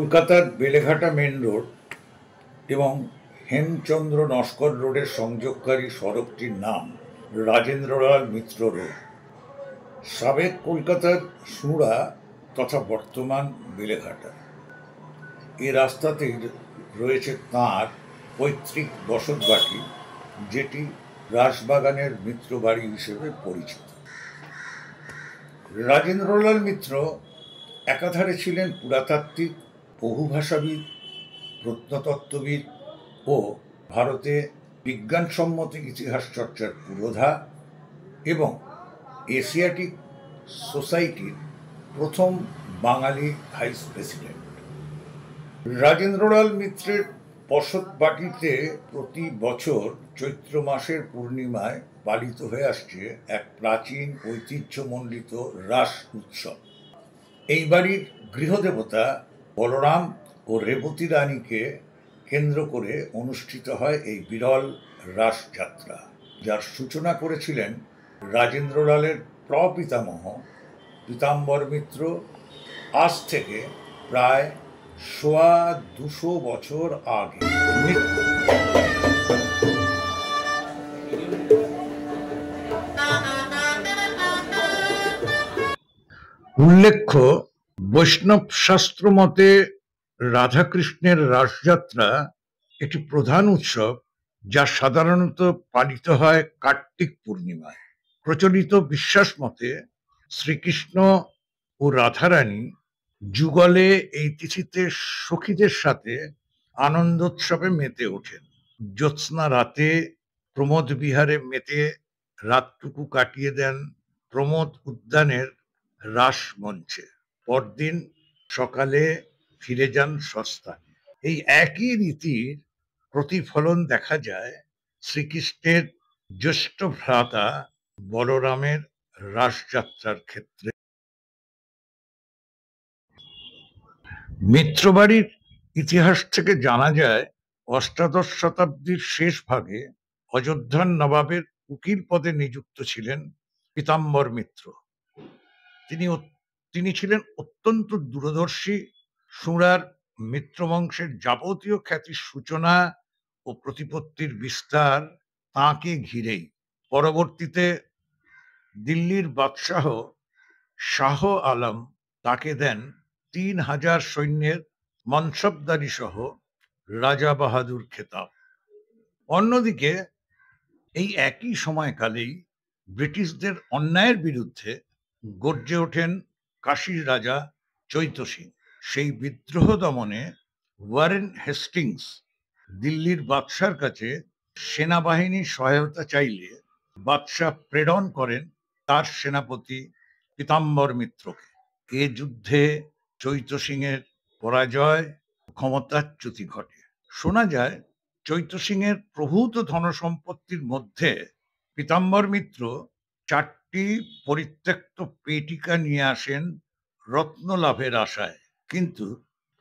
কলকাতার Beleghata main road এবং হেমচন্দ্র নস্কর রোডের সংযোগকারী সড়কটির নাম রাজেন্দ্রলাল মিত্র রোড। সাবেক কলকাতার সুরা তথা বর্তমান বেলেঘাটা। এই রাস্তাতেই রয়েছে তাঁর পৈতৃক বসতবাটি, যেটি রাসবাগানের মিত্র বাড়ি হিসেবে পরিচিত। রাজেন্দ্রলাল মিত্র একাধারে ছিলেন পুরাতাত্ত্বিক, বহুভাষাবিদ, প্রত্নতত্ত্ববিদ ও ভারতে বিজ্ঞানসম্মত ইতিহাস চর্চার পুরোধা এবং এশিয়াটিক সোসাইটির প্রথম বাঙালি ভাইস প্রেসিডেন্ট। রাজেন্দ্রলাল মিত্রের বসতবাটিতে প্রতি বছর চৈত্র মাসের পূর্ণিমায় পালিত হয়ে আসছে এক প্রাচীন ঐতিহ্যমণ্ডিত রাস উৎসব। এই বাড়ির গৃহদেবতা বলরাম ও রেবতী রানীকে কেন্দ্র করে অনুষ্ঠিত হয় এই বিরল রাসযাত্রা, যার সূচনা করেছিলেন রাজেন্দ্রলালের প্রপিতামহ পীতাম্বর মিত্র আজ থেকে প্রায় 250 বছর আগে। উল্লেখ্য, বৈষ্ণব শাস্ত্র মতে রাধাকৃষ্ণের রাসযাত্রা একটি প্রধান উৎসব, যা সাধারণত পালিত হয় কার্তিক পূর্ণিমায়। প্রচলিত বিশ্বাস মতে শ্রীকৃষ্ণ ও রাধারানী যুগলে এই তিথিতে সখীদের সাথে আনন্দোৎসবে মেতে ওঠেন। জ্যোৎস্না রাতে প্রমোদ বিহারে মেতে রাতটুকু কাটিয়ে দেন প্রমোদ উদ্যানের রাস মঞ্চে। পরদিন সকালে ফিরে যান স্বস্থানে। এই একই রীতির প্রতিফলন দেখা যায় শ্রীকৃষ্ণের জ্যেষ্ঠ ভ্রাতা বলরামের রাসযাত্রার ক্ষেত্রে। মিত্রবাড়ির ইতিহাস থেকে জানা যায়, অষ্টাদশ শতাব্দীর শেষ ভাগে অযোধ্যার নবাবের উকিল পদে নিযুক্ত ছিলেন পীতাম্বর মিত্র। তিনি ছিলেন অত্যন্ত দূরদর্শী। সুরার মিত্রবংশের যাবতীয় খ্যাতির সূচনা ও প্রতিপত্তির বিস্তার তাঁকে ঘিরেই। পরবর্তীতে দিল্লির বাদশাহ শাহ আলম তাকে দেন 3000 সৈন্যের মনসবদারি সহ রাজা বাহাদুর খেতাব। অন্যদিকে এই একই সময়কালেই ব্রিটিশদের অন্যায়ের বিরুদ্ধে গর্জে ওঠেন কাশীর রাজা চৈত্য সিং। সেই বিদ্রোহ দমনে ওয়ারেন হেস্টিংস দিল্লির বাদশার কাছে সেনাবাহিনীর সহায়তা চাইলে বাদশাহ প্রেরণ করেন তার সেনাপতি পীতাম্বর মিত্রকে। এ যুদ্ধে চৈত্য সিংয়ের পরাজয়, ক্ষমতাচ্যুতি ঘটে। শোনা যায়, চৈত্য সিংয়ের প্রভূত ধনসম্পত্তির মধ্যে পীতাম্বর মিত্র 4টি পরিত্যক্ত পেটিকা নিয়ে আসেন রত্ন লাভের আশায়, কিন্তু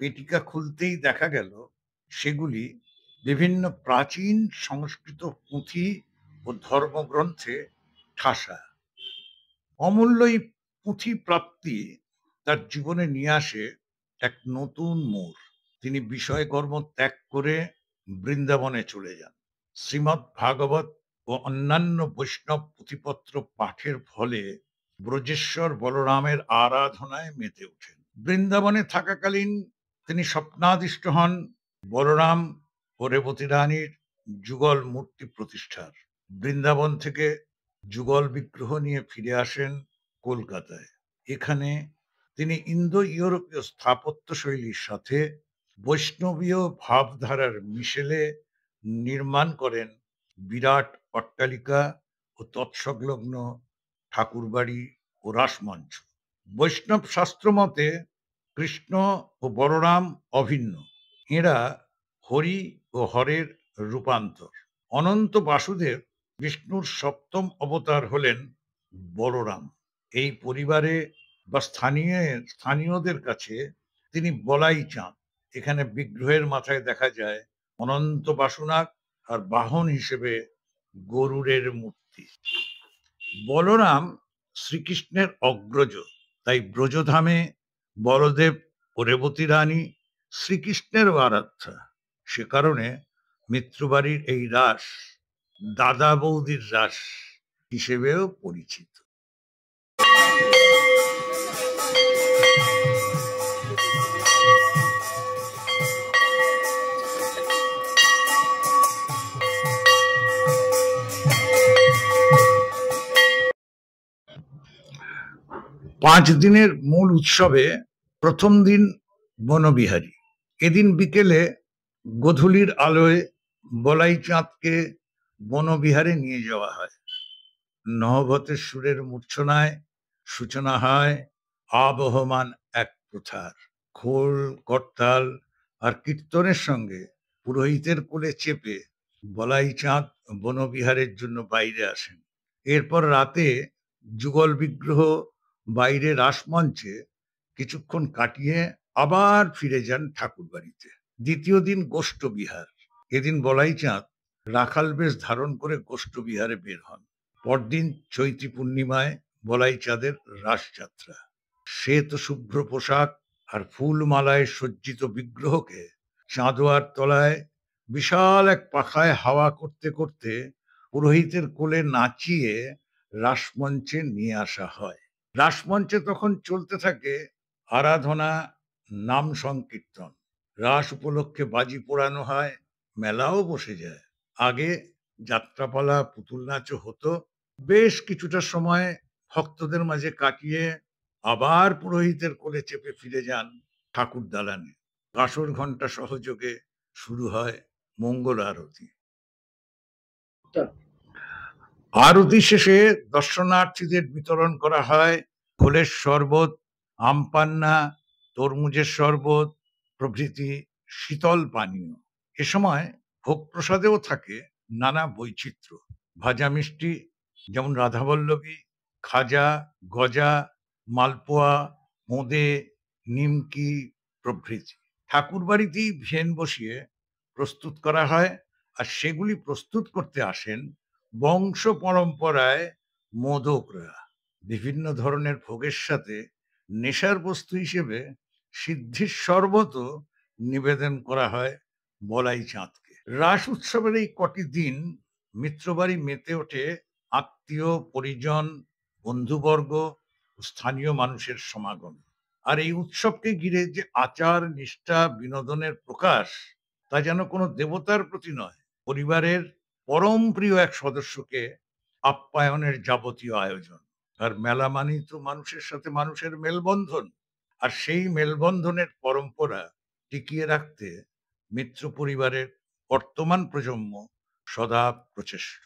পেটিকা খুলতেই দেখা গেল সেগুলি বিভিন্ন প্রাচীন সংস্কৃত পুঁথি ও ধর্মগ্রন্থে ঠাসা। অমূল্য এই পুঁথি প্রাপ্তি তার জীবনে নিয়ে আসে এক নতুন মোড়। তিনি বিষয়কর্ম ত্যাগ করে বৃন্দাবনে চলে যান। শ্রীমদ্ ভাগবত ও অন্যান্য বৈষ্ণব পুঁথিপত্র পাঠের ফলে ব্রজেশ্বর বলরামের আরাধনায় মেতে ওঠেন। বৃন্দাবনে থাকাকালীন তিনি স্বপ্নাদিষ্ট হন বলরাম ও রেবতী রানীর যুগল মূর্তি প্রতিষ্ঠার। বৃন্দাবন থেকে যুগল বিগ্রহ নিয়ে ফিরে আসেন কলকাতায়। এখানে তিনি ইন্দো ইউরোপীয় স্থাপত্য শৈলীর সাথে বৈষ্ণবীয় ভাবধারার মিশেলে নির্মাণ করেন বিরাট অট্টালিকা ও তৎসংলগ্ন ঠাকুরবাড়ি ও রাসমঞ্চ। বৈষ্ণব শাস্ত্র মতে কৃষ্ণ ও বলরাম অভিন্ন। এরা হরি ও হরের রূপান্তর। অনন্ত বাসুদেব বিষ্ণুর 7ম অবতার হলেন বলরাম। এই পরিবারে বা স্থানীয়দের কাছে তিনি বলাই চাঁদ। এখানে বিগ্রহের মাথায় দেখা যায় অনন্ত বাসুনাগ আর বাহন হিসেবে গরুড়ের মূর্তি। বলরাম শ্রীকৃষ্ণের অগ্রজ, তাই ব্রজধামে বলদেব ও রেবতী রানী শ্রীকৃষ্ণেরও আরাধ্যা। সে কারণে মিত্রবাড়ির এই রাস দাদা বৌদির রাস হিসেবেও পরিচিত। 5 দিনের মূল উৎসবে প্রথম দিন বনবিহারী। এদিন বিকেলে গোধূলির আলোয় বলাই চাঁদকে বনবিহারে নিয়ে যাওয়া হয়। নহবতের সুরের মূর্ছনায় সূচনা হয় আবহমান এক প্রথার। খোল, করতাল আর কীর্তনের সঙ্গে পুরোহিতের কোলে চেপে বলাই চাঁদ বনবিহারের জন্য বাইরে আসেন। এরপর রাতে যুগল বিগ্রহ বাইরে রাসমঞ্চে কিছুক্ষণ কাটিয়ে আবার ফিরে যান ঠাকুর বাড়িতে। দ্বিতীয় দিন গোষ্ঠ বিহার। এদিন বলাই চাঁদ রাখাল বেশ ধারণ করে গোষ্ঠ বিহারে বের হন। পরদিন চৈত্রী পূর্ণিমায় বলাই চাঁদের রাসযাত্রা। শ্বেত শুভ্র পোশাক আর ফুলমালায় সজ্জিত বিগ্রহকে চাঁদোয়ার তলায় বিশাল এক পাখায় হাওয়া করতে করতে পুরোহিতের কোলে নাচিয়ে রাসমঞ্চে নিয়ে আসা হয়। রাসমঞ্চে তখন চলতে থাকে আরাধনা, নাম সংকীর্তন। রাস উপলক্ষে বাজি পোড়ানো হয়, মেলাও বসে যায়। আগে যাত্রাপালা, পুতুল নাচও হতো। বেশ কিছুটা সময় ভক্তদের মাঝে কাটিয়ে আবার পুরোহিতের কোলে চেপে ফিরে যান ঠাকুর দালানে। কাসর ঘণ্টা সহযোগে শুরু হয় মঙ্গল আরতি। আরতি শেষে দর্শনার্থীদের বিতরণ করা হয় ঘোলের শরবত, আমপান্না, তরমুজের শরবত প্রভৃতি শীতল পানীয়। এ সময় ভোগ প্রসাদেও থাকে নানা বৈচিত্র্য। ভাজা মিষ্টি যেমন রাধাবল্লভী, খাজা, গজা, মালপোয়া, বোঁদে, নিমকি প্রভৃতি। ঠাকুর বাড়িতেই ভেন বসিয়ে প্রস্তুত করা হয়, আর সেগুলি প্রস্তুত করতে আসেন বংশ পরম্পরায় মোদকরা। বিভিন্ন ধরনের ভোগের সাথে নেশার বস্তু হিসেবে সিদ্ধির শরবতও নিবেদন করা হয় বলাই চাঁদকে। রাস উৎসবের এই কটি দিন মিত্রবাড়ি মেতে ওঠে আত্মীয়, পরিজন, বন্ধুবর্গ, স্থানীয় মানুষের সমাগম। আর এই উৎসবকে ঘিরে যে আচার, নিষ্ঠা, বিনোদনের প্রকাশ, তা যেন কোনো দেবতার প্রতি নয়, পরিবারের পরম প্রিয় এক সদস্যকে আপ্যায়নের যাবতীয় আয়োজন। আর মেলা মানেই তো মানুষের সাথে মানুষের মেলবন্ধন, আর সেই মেলবন্ধনের পরম্পরা টিকিয়ে রাখতে মিত্র পরিবারের বর্তমান প্রজন্ম সদা প্রচেষ্ট।